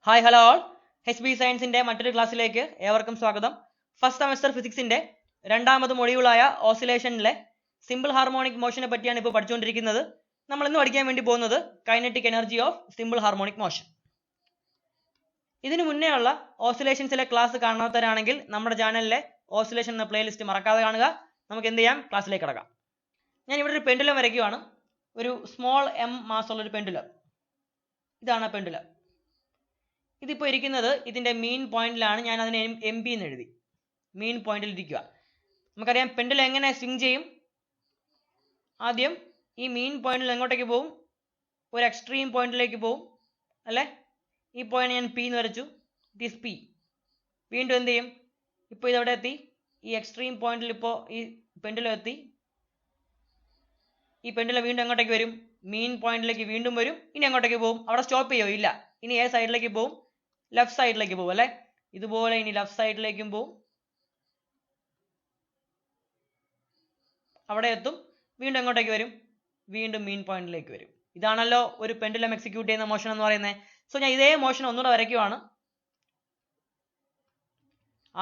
Hi hello all, HB സയൻസിന്റെ മറ്റൊരു ക്ലാസ്സിലേക്ക് ഏവർക്കും സ്വാഗതം. ഫസ്റ്റ് സെമസ്റ്റർ ഫിസിക്സിന്റെ രണ്ടാമത് മൊഡ്യൂളായ ഓസിലേഷനിലെ സിമ്പിൾ ഹാർമോണിക് മോഷനെ പറ്റിയാണ് ഇപ്പോൾ പഠിച്ചുകൊണ്ടിരിക്കുന്നത്. നമ്മൾ ഇന്ന് പഠിക്കാൻ വേണ്ടി പോകുന്നത് kinetic energy of simple harmonic motion. ഇതിനു മുന്നേ ഉള്ള ഓസിലേഷൻസിലെ ക്ലാസ് കാണാത്തവരാണെങ്കിൽ നമ്മുടെ ചാനലിലെ ഓസിലേഷൻ എന്ന പ്ലേലിസ്റ്റ് മറക്കാതെ കാണുക. നമുക്ക് എന്ത് ചെയ്യാം, ക്ലാസ്സിലേക്ക് കിടക്കാം. ഞാൻ ഇവിടെ ഒരു പെൻഡുലം വരയ്ക്കുകയാണ്. ഒരു സ്മോൾ m മാസുള്ള ഒരു പെൻഡുലം. ഇതാണ് പെൻഡുലം. ഇതിപ്പോൾ ഇരിക്കുന്നത് ഇതിന്റെ മീൻ പോയിന്റിലാണ്. ഞാൻ അതിനെ MB എന്ന് എഴുതി. മീൻ പോയിന്റിൽ ഇരിക്കുക. നമുക്കറിയാം പെൻഡുലം എങ്ങനെ സ്വിങ് ചെയ്യും. ആദ്യം ഈ മീൻ പോയിന്റിൽ എങ്ങോട്ടേക്ക് പോകും? ഒരു എക്സ്ട്രീം പോയിന്റിലേക്ക് പോകും അല്ലേ. ഈ പോയിന്റ് ഞാൻ P എന്ന് വരച്ചു. This P. വീണ്ടും എന്ത് ചെയ്യും? ഇപ്പോൾ ഇതെവിടെ എത്തി? ഈ എക്സ്ട്രീം പോയിന്റിൽ ഇപ്പോൾ ഈ പെൻഡുലം എത്തി. ഈ പെൻഡുലം വീണ്ടും എങ്ങോട്ടേക്ക് വരും? മീൻ പോയിന്റിലേക്ക് വീണ്ടും വരും. ഇനി എങ്ങോട്ടേക്ക് പോകും? അവിടെ സ്റ്റോപ്പ് ചെയ്യോ? ഇല്ല. ഇനി ഏത് സൈഡിലേക്ക് പോകും? ലെഫ്റ്റ് സൈഡിലേക്ക് പോകും അല്ലേ. ഇതുപോലെ ഇനി ലെഫ്റ്റ് സൈഡിലേക്കും പോകും. അവിടെ എത്തും. വീണ്ടും എങ്ങോട്ടേക്ക് വരും? വീണ്ടും മീൻ പോയിന്റിലേക്ക് വരും. ഇതാണല്ലോ ഒരു പെൻഡുലം എക്സിക്യൂട്ട് ചെയ്യുന്ന മോഷൻ എന്ന് പറയുന്നത്. സോ ഞാൻ ഇതേ മോഷൻ ഒന്നുകൂടെ വരയ്ക്കുവാണ്.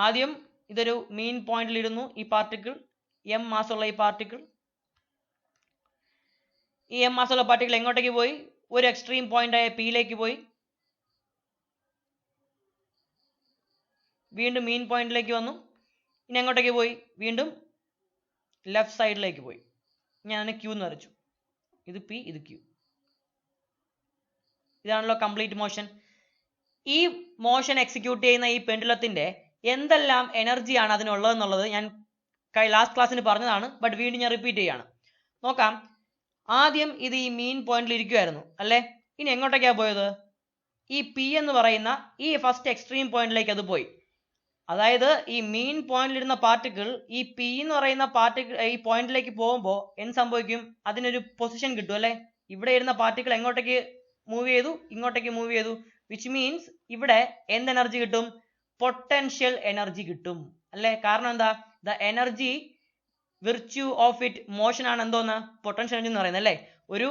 ആദ്യം ഇതൊരു മീൻ പോയിന്റിൽ ഇരുന്നു. ഈ പാർട്ടിക്കിൾ m മാസുള്ള ഈ പാർട്ടിക്കിൾ m മാസുള്ള പാർട്ടിക്കിൾ എങ്ങോട്ടേക്ക് പോയി? ഒരു എക്സ്ട്രീം പോയിന്റ് ആയ Pയിലേക്ക് പോയി. വീണ്ടും മീൻ പോയിന്റിലേക്ക് വന്നു. ഇനി എങ്ങോട്ടേക്ക് പോയി? വീണ്ടും ലെഫ്റ്റ് സൈഡിലേക്ക് പോയി. ഞാൻ അതിനെ Q എന്ന് വരച്ചു. ഇത് P, ഇത് Q. ഇതാണല്ലോ കംപ്ലീറ്റ് മോഷൻ. ഈ മോഷൻ എക്സിക്യൂട്ട് ചെയ്യുന്ന ഈ പെൻഡുലത്തിന്റെ എന്തെല്ലാം എനർജിയാണ് അതിനുള്ളതെന്നുള്ളത് ഞാൻ ലാസ്റ്റ് ക്ലാസ്സിന് പറഞ്ഞതാണ്. ബട്ട് വീണ്ടും ഞാൻ റിപ്പീറ്റ് ചെയ്യാണ്. നോക്കാം. ആദ്യം ഇത് ഈ മീൻ പോയിന്റിൽ ഇരിക്കുമായിരുന്നു അല്ലേ. ഇനി എങ്ങോട്ടേക്കാണ് പോയത്? ഈ P എന്ന് പറയുന്ന ഈ ഫസ്റ്റ് എക്സ്ട്രീം പോയിന്റിലേക്ക് അത് പോയി. അതായത് ഈ മീൻ പോയിന്റിലിരുന്ന പാർട്ടിക്കിൾ ഈ P എന്ന് പറയുന്ന പാർട്ടിക്കിൾ ഈ പോയിന്റിലേക്ക് പോകുമ്പോൾ എന്ത് സംഭവിക്കും? അതിനൊരു പൊസിഷൻ കിട്ടും അല്ലേ. ഇവിടെ ഇരുന്ന പാർട്ടിക്കിൾ എങ്ങോട്ടേക്ക് മൂവ് ചെയ്തു? ഇങ്ങോട്ടേക്ക് മൂവ് ചെയ്തു. വിച്ച് മീൻസ് ഇവിടെ എന്ത് എനർജി കിട്ടും? പൊട്ടൻഷ്യൽ എനർജി കിട്ടും അല്ലേ. കാരണം എന്താ? The energy virtue of it motion ആണ് എന്തോന്ന്? പൊട്ടൻഷ്യൽ എനർജി എന്ന് പറയുന്നത് അല്ലേ. ഒരു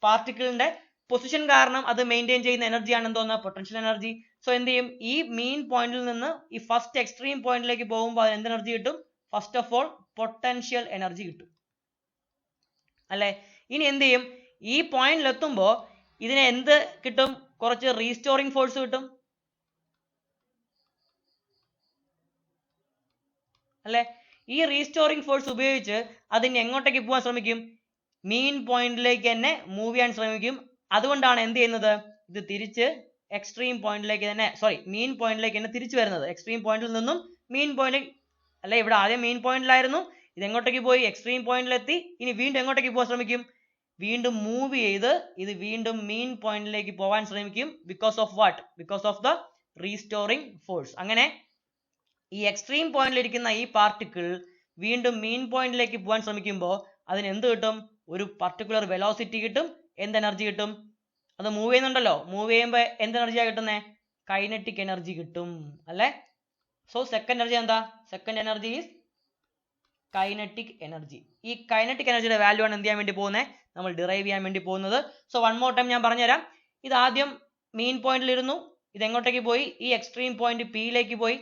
പാർട്ടിക്കിളിന്റെ പൊസിഷൻ കാരണം അത് മെയിൻറ്റെയിൻ ചെയ്യുന്ന എനർജിയാണ് എന്തോന്ന്? Potential energy. സോ എന്ത് ചെയ്യും? ഈ മീൻ പോയിന്റിൽ നിന്ന് ഈ ഫസ്റ്റ് എക്സ്ട്രീം പോയിന്റിലേക്ക് പോകുമ്പോൾ അതിന് എന്ത് എനർജി കിട്ടും? First of all potential energy കിട്ടും അല്ലേ. ഇനി എന്ത് ചെയ്യും? ഈ പോയിന്റിൽ എത്തുമ്പോൾ ഇതിന് എന്ത് കിട്ടും? കുറച്ച് റീസ്റ്റോറിംഗ് ഫോഴ്സ് കിട്ടും അല്ലേ. ഈ റീസ്റ്റോറിംഗ് ഫോഴ്സ് ഉപയോഗിച്ച് അതിന് എങ്ങോട്ടേക്ക് പോകാൻ ശ്രമിക്കും? മീൻ പോയിന്റിലേക്ക് തന്നെ മൂവ് ചെയ്യാൻ ശ്രമിക്കും. അതുകൊണ്ടാണ് എന്ത് ചെയ്യുന്നത്? ഇത് തിരിച്ച് എക്സ്ട്രീം പോയിന്റിലേക്ക് തന്നെ മീൻ പോയിന്റിലേക്ക് തന്നെ തിരിച്ചു വരുന്നത്. എക്സ്ട്രീം പോയിന്റിൽ നിന്നും മീൻ പോയിന്റ് അല്ലെ. ഇവിടെ ആദ്യം മീൻ പോയിന്റിലായിരുന്നു. ഇത് എങ്ങോട്ടേക്ക് പോയി? എക്സ്ട്രീം പോയിന്റിലെത്തി. ഇനി വീണ്ടും എങ്ങോട്ടേക്ക് പോകാൻ ശ്രമിക്കും? വീണ്ടും മൂവ് ചെയ്ത് ഇത് വീണ്ടും മീൻ പോയിന്റിലേക്ക് പോകാൻ ശ്രമിക്കും. Because of what? Because of the restoring force. അങ്ങനെ ഈ എക്സ്ട്രീം പോയിന്റിലിരിക്കുന്ന ഈ പാർട്ടിക്കിൾ വീണ്ടും മീൻ പോയിന്റിലേക്ക് പോകാൻ ശ്രമിക്കുമ്പോൾ അതിന് എന്ത് കിട്ടും? ഒരു പർട്ടിക്കുലർ വെലോസിറ്റി കിട്ടും. എന്ത് എനർജി കിട്ടും? അത് മൂവ് ചെയ്യുന്നുണ്ടല്ലോ. മൂവ് ചെയ്യുമ്പോൾ എന്ത് എനർജിയാണ് കിട്ടുന്നത്? കൈനറ്റിക് എനർജി കിട്ടും അല്ലേ. സോ സെക്കൻഡ് എനർജി എന്താ? Second energy is kinetic energy. ഈ കൈനറ്റിക് എനർജിയുടെ വാല്യൂ ആണ് എന്ത് ചെയ്യാൻ വേണ്ടി പോകുന്നത്? നമ്മൾ ഡിറൈവ് ചെയ്യാൻ വേണ്ടി പോകുന്നത്. സോ വൺ മോർ ടൈം ഞാൻ പറഞ്ഞുതരാം. ഇത് ആദ്യം മീൻ പോയിന്റിൽ ഇരുന്നു. ഇത് എങ്ങോട്ടേക്ക് പോയി? ഈ എക്സ്ട്രീം പോയിന്റ് Pയിലേക്ക് പോയി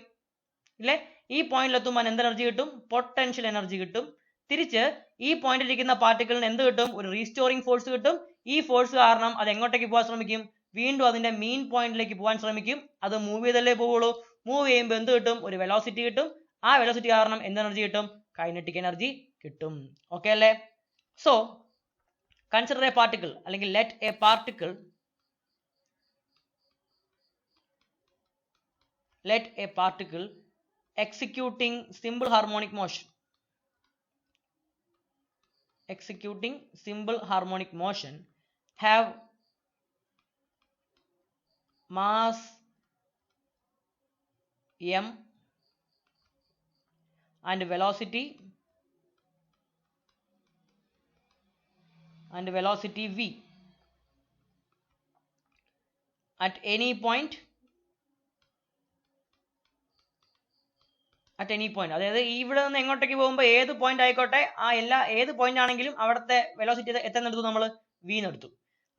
ഇല്ലേ. ഈ പോയിന്റിൽ എത്തുമ്പോൾ എന്ത് എനർജി കിട്ടും? പൊട്ടൻഷ്യൽ എനർജി കിട്ടും. തിരിച്ച് ഈ പോയിന്റിൽ ഇരിക്കുന്ന പാർട്ടിക്കിളിന് എന്ത് കിട്ടും? ഒരു റീസ്റ്റോറിംഗ് ഫോഴ്സ് കിട്ടും. ഈ ഫോഴ്സ് കാരണം അത് എങ്ങോട്ടേക്ക് പോകാൻ ശ്രമിക്കും? വീണ്ടും അതിന്റെ മീൻ പോയിന്റിലേക്ക് പോകാൻ ശ്രമിക്കും. അത് മൂവ് ചെയ്തല്ലേ പോവുള്ളൂ. മൂവ് ചെയ്യുമ്പോൾ എന്ത് കിട്ടും? ഒരു വെലോസിറ്റി കിട്ടും. ആ വെലോസിറ്റി കാരണം എന്ത് എനർജി കിട്ടും? കൈനറ്റിക് എനർജി കിട്ടും. ഓക്കെ അല്ലേ. സോ കൺസിഡർ എ പാർട്ടിക്കിൾ അല്ലെങ്കിൽ let A particle executing simple harmonic motion have mass m and velocity v at any point അതായത് ഇവിടെ നിന്ന് എങ്ങോട്ടേക്ക് പോകുമ്പോൾ ഏത് പോയിന്റ് ആയിക്കോട്ടെ, ആ ഏത് പോയിന്റ് ആണെങ്കിലും അവിടുത്തെ വെലോസിറ്റി എത്ര എടുത്തു? നമ്മൾ v എന്ന് എടുത്തു.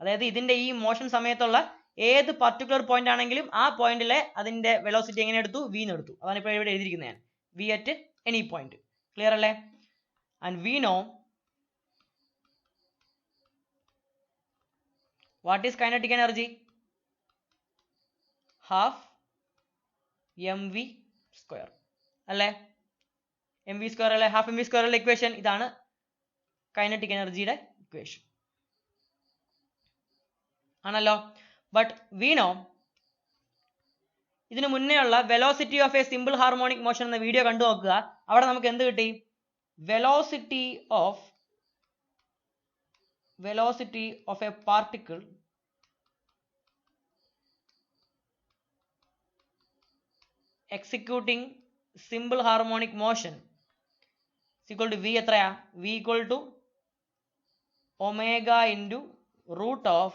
അതായത് ഇതിന്റെ ഈ മോഷൻ സമയത്തുള്ള ഏത് പർട്ടിക്കുലർ പോയിന്റ് ആണെങ്കിലും ആ പോയിന്റിലെ അതിന്റെ വെലോസിറ്റി എങ്ങനെ എടുത്തു? v എന്ന് എടുത്തു. അതാണ് ഇപ്പോൾ ഇവിടെ എഴുതിയിരിക്കുന്നത് ഞാൻ. v at any point. Clear അല്ലേ? And we know what is kinetic energy? Half mv square അല്ലേ? mv square അല്ലേ? ഹാഫ് mv square ഉള്ള ഇക്വേഷൻ ഇതാണ് കൈനറ്റിക് എനർജിയുടെ ഇക്വേഷൻ ആണല്ലോ. ബട്ട് വി നോ, ഇതിനു മുന്നേ ഉള്ള velocity of A simple harmonic motion എന്ന വീഡിയോ കണ്ടു നോക്കുക. അവിടെ നമുക്ക് എന്ത് കിട്ടി? Velocity of A particle executing simple harmonic motion is equal to v എത്രയാ? v equal to omega into root of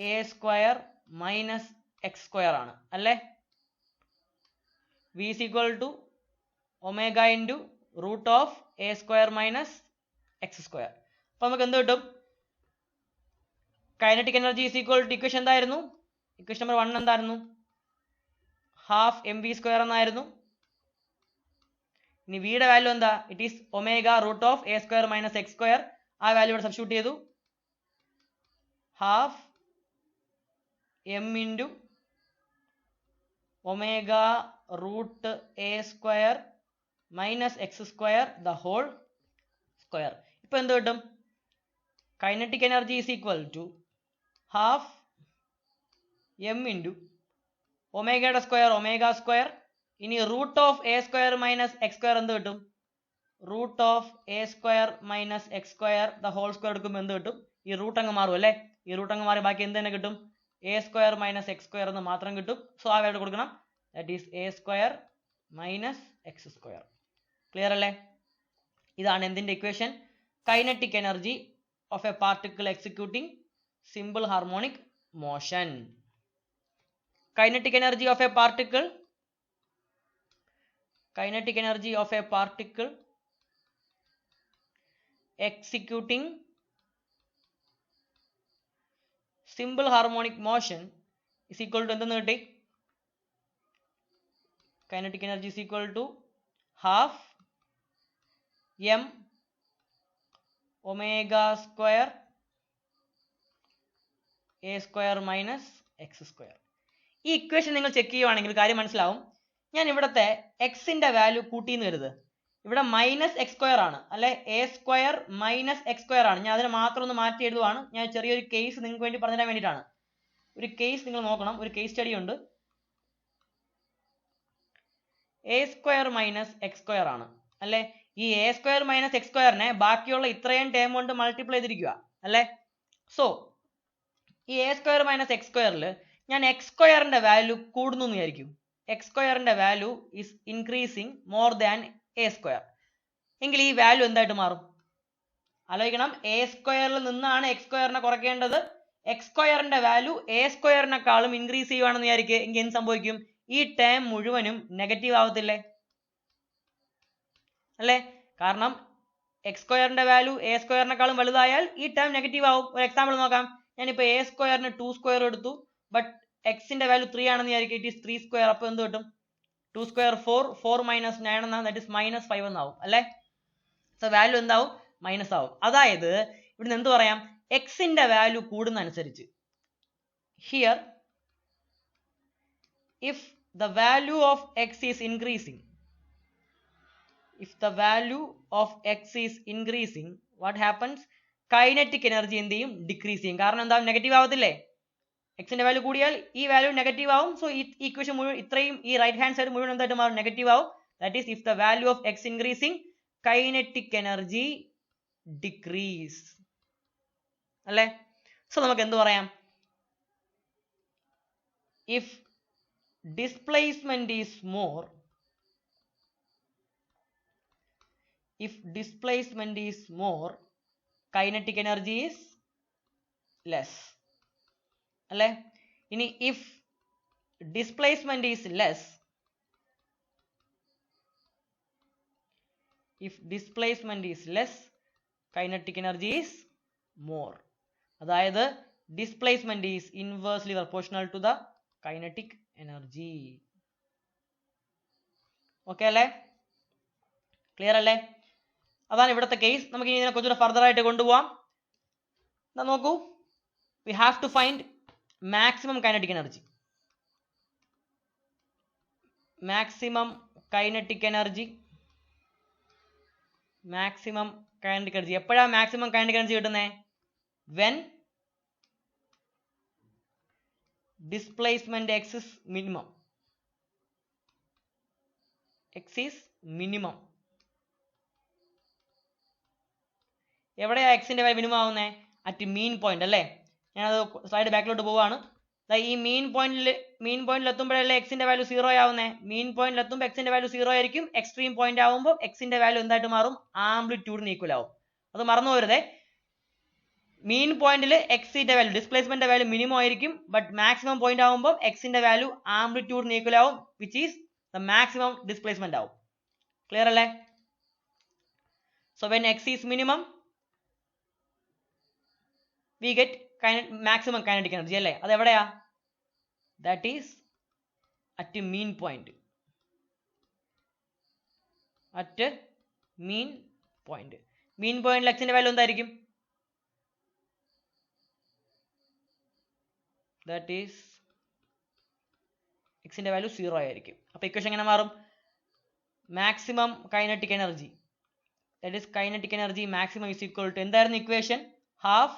a square minus x square ആണ് അല്ലേ? v is equal to omega into root of a square minus x square. അപ്പോൾ നമുക്ക് എന്ത് കിട്ടും? Kinetic energy is equal to equation എന്തായിരുന്നു? Equation number 1 എന്തായിരുന്നു? Half mv square എന്നായിരുന്നു. ഇനി v യുടെ വാല്യൂ എന്താ? It is omega root of A square minus X square. ആ വാല്യൂ ഇവിടെ സബ്സ്റ്റിറ്റ്യൂട്ട് ചെയ്തു. Half m into omega root A square minus X square the whole square. ഇപ്പൊ എന്ത് കിട്ടും? Kinetic energy is equal to half m into ഒമേഗയുടെ square omega square. ഇനി root of A square minus X square എന്ത് കിട്ടും? Root of A square minus X square the whole square എടുക്കുമ്പോൾ എന്ത് കിട്ടും? ഈ റൂട്ട് അങ്ങ് മാറും അല്ലേ? ഈ റൂട്ട് അങ്ങ് മാറി ബാക്കി എന്ത് തന്നെ കിട്ടും? A square minus X square എന്ന് മാത്രം കിട്ടും. സോ ആ വാല്യൂ കൊടുക്കണം. That is A square minus X square. Clear അല്ലേ? ഇതാണ് എന്തിന്റെ equation? Kinetic energy of A particle executing simple harmonic motion. Kinetic energy of a particle executing simple harmonic motion is equal to എന്തെന്ന് കിട്ടി? kinetic energy is equal to half m omega square a square minus x square. ഈ equation നിങ്ങൾ check ചെയ്യുവാണെങ്കിൽ കാര്യം മനസ്സിലാവും. ഞാൻ ഇവിടുത്തെ എക്സിന്റെ വാല്യൂ കൂട്ടിയെന്ന് കരുത്. ഇവിടെ മൈനസ് എക്സ് സ്ക്വയർ ആണ് അല്ലെ? A square minus X square ആണ്. ഞാൻ അതിനെ മാത്രം ഒന്ന് മാറ്റി എഴുതുവാണ്. ഞാൻ ചെറിയൊരു കേസ് നിങ്ങൾക്ക് വേണ്ടി പറഞ്ഞു തരാൻ വേണ്ടിയിട്ടാണ്. ഒരു കേസ് നിങ്ങൾ നോക്കണം. ഒരു കേസ് സ്റ്റഡി ഉണ്ട്. A square minus X square ആണ് അല്ലെ? ഈ എ സ്ക്വയർ മൈനസ് എക്സ് സ്ക്വയറിനെ ബാക്കിയുള്ള ഇത്രയും ടേം കൊണ്ട് മൾട്ടിപ്ലൈ ചെയ്തിരിക്കുക അല്ലെ? സോ ഈ എ സ്ക്വയർ മൈനസ് എക്സ് സ്ക്വയറിൽ ഞാൻ എക്സ് സ്ക്വയറിന്റെ വാല്യൂ കൂടുന്നു എന്ന് വിചാരിക്കും. എക്സ് സ്ക്വയറിന്റെ value is increasing more than A square. എങ്കിൽ ഈ വാല്യൂ എന്തായിട്ട് മാറും? ആലോചിക്കണം. എ സ്ക്വയറിൽ നിന്നാണ് എക്സ് സ്ക്വയറിനെ കുറയ്ക്കേണ്ടത്. എക്സ് സ്ക്വയറിന്റെ വാല്യൂ എ സ്ക്വയറിനെക്കാളും ഇൻക്രീസ് ചെയ്യുവാണെന്ന് വിചാരിക്കുക. എങ്കിൽ എന്ത് സംഭവിക്കും? ഈ ടേം മുഴുവനും നെഗറ്റീവ് ആവത്തില്ലേ? അല്ലേ? കാരണം എക്സ് സ്ക്വയറിന്റെ വാല്യൂ എ സ്ക്വയറിനെക്കാളും വലുതായാൽ ഈ ടേം നെഗറ്റീവ് ആവും. ഒരു എക്സാമ്പിൾ നോക്കാം. ഞാനിപ്പോ എ സ്ക്വയറിന് 2 സ്ക്വയർ എടുത്തു. ബട്ട് എക്സിന്റെ വാല്യൂ 3 ആണെന്ന് വിചാരിക്കും. It is 3 square. അപ്പോൾ എന്ത് കിട്ടും? 2 സ്ക്വയർ 4, 4 മൈനസ് 9 എന്നാണ്. ദാറ്റ് ഈസ് മൈനസ് 5 എന്നാവും അല്ലേ? സോ വാല്യൂ എന്താവും? മൈനസ് ആവും. അതായത് ഇവിടുന്ന് എന്ത് പറയാം? എക്സിന്റെ വാല്യൂ കൂടുന്ന അനുസരിച്ച് here if the value of X is increasing, what happens? Kinetic energy എന്ത് ചെയ്യും? ഡിക്രീസ് ചെയ്യും. കാരണം എന്താ? നെഗറ്റീവ് ആവത്തില്ലേ? എക്സിന്റെ വാല്യൂ കൂടിയാൽ ഈ വാല്യൂ നെഗറ്റീവ് ആവും. സോ ഈ ഇക്വേഷൻ മുഴുവൻ ഇത്രയും ഈ റൈറ്റ് ഹാൻഡ് സൈഡ് മുഴുവൻ എന്തായിട്ട് മാറും? നെഗറ്റീവ് ആവും. That is if the value of X increasing kinetic energy decrease അല്ലേ? സോ നമുക്ക് എന്ത് പറയാം? If displacement is more, kinetic energy is less അല്ലേ? ഇനി if displacement is less, kinetic energy is more. അതായത് displacement is inversely proportional to the kinetic energy. Okay അല്ലേ? Clear അല്ലേ? അതാണ് ഇവിടുത്തെ കേസ്. നമുക്ക് ഇനി ഇതിനെ കുറച്ചുകൂടെ ഫർദർ ആയിട്ട് കൊണ്ടുപോകാം. നോക്കൂ, we have to find maximum kinetic energy. maximum kinetic energy എപ്പോഴാണ് maximum kinetic energy കിട്ടുന്നത്? when displacement x is minimum. എവിടെയാ എക്സിന്റെ വാല്യൂ മിനിമം ആവുന്നത്? അറ്റ് മീൻ പോയിന്റ് അല്ലേ? ഞാനത് സ്ലൈഡ് ബാക്കിലോട്ട് പോവാണ്. ഈ മീൻ പോയിന്റിൽ എത്തുമ്പോഴല്ലേ എക്സിന്റെ വാല്യൂ 0 ആവുന്നത്. മീൻ പോയിന്റിൽ എത്തുമ്പോൾ എക്സിന്റെ വാല്യൂ 0 ആയിരിക്കും. എക്സ്ട്രീം പോയിന്റ് ആവുമ്പോൾ എക്സിന്റെ വാല്യൂ എന്തായിട്ട് മാറും? ആംപ്ലിറ്റ്യൂഡിന് ഈക്വൽ ആവും. അത് മറന്നു പോരുതേ. മീൻ പോയിന്റിൽ എക്സിന്റെ വാല്യൂ ഡിസ്പ്ലേസ്മെന്റ് വാല്യൂ മിനിമം ആയിരിക്കും. ബട്ട് മാക്സിമം പോയിന്റ് ആവുമ്പോൾ എക്സിന്റെ വാല്യൂ ആംപ്ലിറ്റ്യൂഡിന് ഈക്വൽ ആവും, which is the maximum displacement ആവും. ക്ലിയർ അല്ലേ? So when X is minimum we get maximum kinetic energy അല്ലേ? അത് എവിടെയാ? that is at mean point. mean pointൽ എക്സിന്റെ വാല്യൂ എന്തായിരിക്കും? that is എക്സിന്റെ വാല്യൂ 0 ആയിരിക്കും. അപ്പൊ ഇക്വേഷൻ എങ്ങനെ മാറും? maximum kinetic energy, that is kinetic energy maximum is equal to എന്തായിരുന്നു equation? half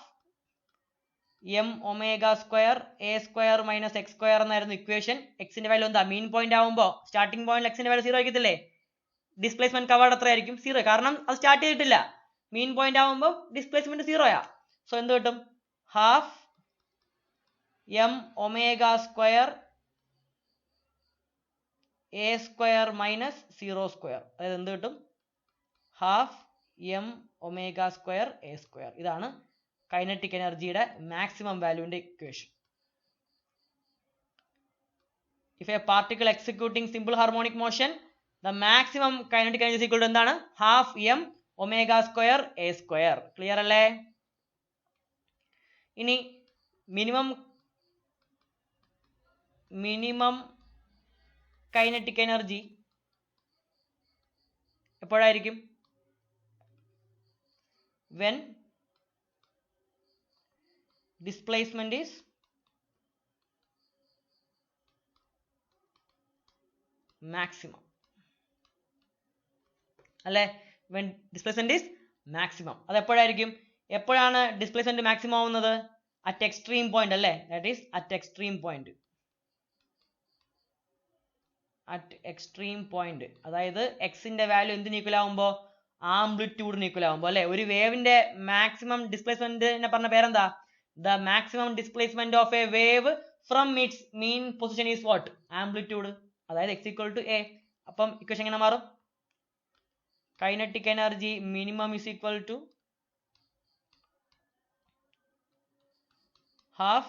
m omega square a square minus x square എന്നായിരുന്നു equation. എക്സിന്റെ വാല്യൂ എന്താ? മീൻ പോയിന്റ് ആവുമ്പോൾ സ്റ്റാർട്ടിംഗ് പോയിന്റിൽ എക്സിന്റെ വാല്യൂ 0 ആയിരിക്കത്തില്ലേ? ഡിസ്പ്ലേസ്മെന്റ് കവേർഡ് എത്രയായിരിക്കും? 0, കാരണം അത് സ്റ്റാർട്ട് ചെയ്തിട്ടില്ല. മീൻ പോയിന്റ് ആവുമ്പോൾ ഡിസ്പ്ലേസ്മെന്റ് 0 ആ. സോ എന്ത് കിട്ടും? ഹാഫ് m omega square a square minus 0 square. അതായത് എന്ത് കിട്ടും? ഹാഫ് m omega square a square. ഇതാണ് കൈനറ്റിക് എനർജിയുടെ മാക്സിമം വാല്യൂവിന്റെ equation. If a particle executing simple harmonic motion, the maximum kinetic energy equal to എന്താണ്? Half m omega square a square. Clear അല്ലേ? ഇനി മിനിമം കൈനറ്റിക് എനർജി എപ്പോഴായിരിക്കും? when displacement is maximum അല്ലേ? when displacement is maximum. അത് എപ്പോഴായിരിക്കും? എപ്പോഴാണ് displacement maximum ആവുന്നത്? at extreme point അല്ലേ? that is at extreme point. അതായത് എക്സിന്റെ വാല്യൂ എന്തിന് ഈക്വൽ ആവുമ്പോൾ? ആംപ്ലിറ്റ്യൂഡിന് ഈക്വൽ ആവുമ്പോൾ അല്ലെ? ഒരു വേവിന്റെ മാക്സിമം ഡിസ്പ്ലേസ്മെന്റിനെ പറഞ്ഞ പേരെന്താ? the maximum displacement of a wave from its mean position is what? amplitude. അതായത് x equal to a. അപ്പം ഇക്വേഷൻ എങ്ങനെ മാറും? Kinetic energy minimum is equal to half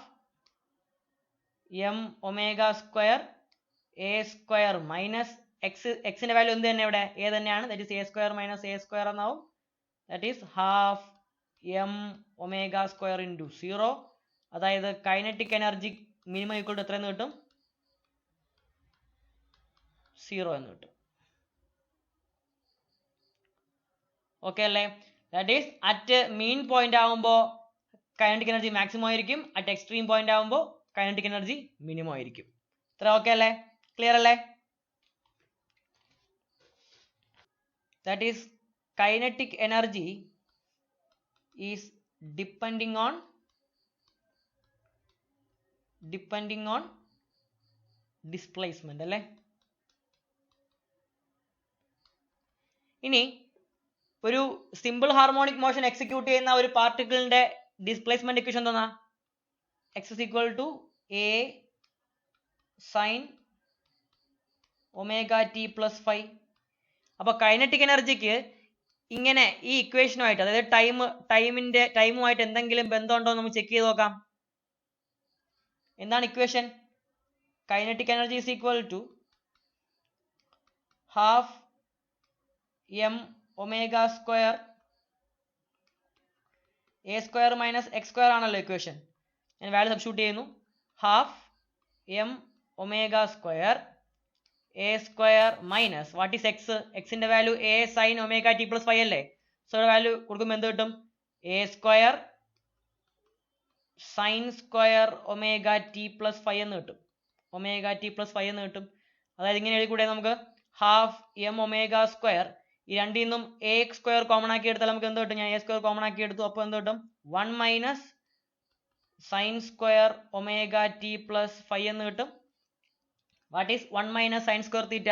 m omega square a square minus എക്സിന്റെ value എന്ത് തന്നെ ഇവിടെ? a തന്നെയാണ്. that is a square minus a square എന്നാവും. that is half m omega square into 0. അതായത് kinetic energy minimum equal to എത്രയെന്ന് കിട്ടും? 0 എന്ന് കിട്ടും. ഓക്കെ അല്ലേ? That is at mean point ആവുമ്പോൾ കൈനറ്റിക് എനർജി മാക്സിമം ആയിരിക്കും. അറ്റ് എക്സ്ട്രീം പോയിന്റ് ആവുമ്പോൾ കൈനറ്റിക് എനർജി മിനിമം ആയിരിക്കും. ഇത്ര ഓക്കെ അല്ലേ? ക്ലിയർ അല്ലേ? That is kinetic energy is depending on displacement അല്ലേ? ഇനി ഒരു സിമ്പിൾ ഹാർമോണിക് മോഷൻ എക്സിക്യൂട്ട് ചെയ്യുന്ന ഒരു പാർട്ടിക്കിളിന്റെ ഡിസ്പ്ലേസ്മെന്റ് ഇക്വേഷൻ എന്താ? x is equal to a sin omega t plus phi. അപ്പൊ കൈനറ്റിക് എനർജിക്ക് ഇങ്ങനെ ഈ ഇക്വേഷനുമായിട്ട്, അതായത് ടൈമുമായിട്ട് എന്തെങ്കിലും ബന്ധമുണ്ടോ എന്ന് നമുക്ക് ചെക്ക് ചെയ്ത് നോക്കാം. എന്താണ് equation? Kinetic energy is equal to half m omega square a square minus x square ആണല്ലോ ഇക്വേഷൻ. ഞാൻ വാല്യൂ സബ്സ്റ്റിറ്റ്യൂട്ട് ചെയ്യുന്നു. Half M omega square A square minus what is X, എക്സിന്റെ value A sine omega T plus five അല്ലേ. So value കൊടുക്കുമ്പോൾ എന്ത് കിട്ടും, A square sine square omega T plus five എന്ന് കിട്ടും, ഒമേഗ ടി പ്ലസ് ഫൈവ് എന്ന് കിട്ടും. അതായത് ഇങ്ങനെ എഴുതി കൂടെ നമുക്ക് ഹാഫ് എം ഒമേഗ സ്ക്വയർ, ഈ രണ്ടിൽ നിന്നും എ സ്ക്വയർ കോമൺ ആക്കി എടുത്താൽ നമുക്ക് എന്ത് കിട്ടും, ഞാൻ എ സ്ക്വയർ കോമൺ ആക്കി എടുത്തു, അപ്പോൾ എന്ത് കിട്ടും 1 minus sine square omega T plus five എന്ന് കിട്ടും. What is 1 minus sine square theta,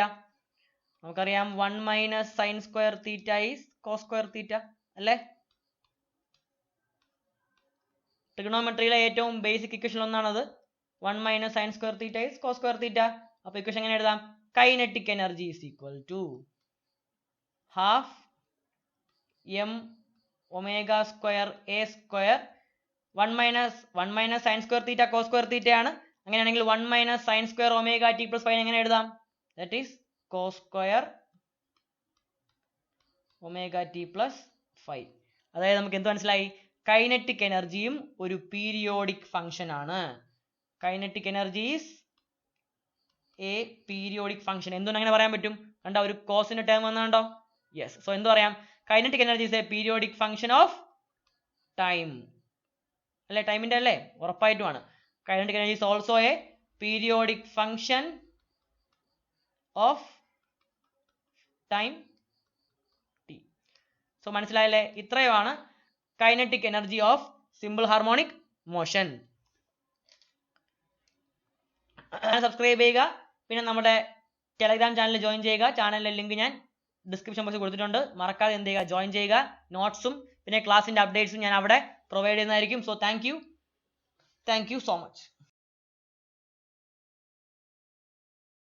നമുക്കറിയാം 1 minus sine square theta is cos square theta അല്ലേ. ട്രിഗണോമെട്രിയിലെ ഏറ്റവും ബേസിക് ഇക്വേഷൻ ഒന്നാണത്. 1 minus sine square theta is cos square theta. അപ്പോൾ equation എങ്ങനെ എഴുതാം, kinetic energy is equal to half M omega square A square 1 minus sine square theta cos square theta ആണ്. അങ്ങനെയാണെങ്കിൽ 1 minus sine square omega T plus five എങ്ങനെ എഴുതാം, that is cos square omega T plus five. അതായത് നമുക്ക് എന്ത് മനസ്സിലായി, kinetic എനർജിയും ഒരു പീരിയോഡിക് ഫംഗ്ഷൻ ആണ്. Kinetic energy is a periodic function. എന്തുകൊണ്ട് അങ്ങനെ പറയാൻ പറ്റും, കണ്ടോ ഒരു കോസിന്റെ ടേം വന്നുണ്ടോ, യെസ്. സോ എന്ത് പറയാം, kinetic energy is a periodic function of time അല്ലെ, ടൈമിന്റെ അല്ലേ, ഉറപ്പായിട്ടുമാണ്. Kinetic energy is also a periodic function of time T. So മനസ്സിലായല്ലേ, ഇത്രയുമാണ് kinetic energy of simple harmonic motion. Subscribe ചെയ്യുക, പിന്നെ നമ്മുടെ ടെലഗ്രാം ചാനൽ ജോയിൻ ചെയ്യുക. ചാനലിലെ ലിങ്ക് ഞാൻ ഡിസ്ക്രിപ്ഷൻ ബോക്സിൽ കൊടുത്തിട്ടുണ്ട്, മറക്കാതെ എന്ത് ചെയ്യുക, ജോയിൻ ചെയ്യുക. നോട്ട്സും പിന്നെ ക്ലാസിന്റെ അപ്ഡേറ്റ്സും ഞാൻ അവിടെ പ്രൊവൈഡ് ചെയ്യുന്നതായിരിക്കും. So thank you so much.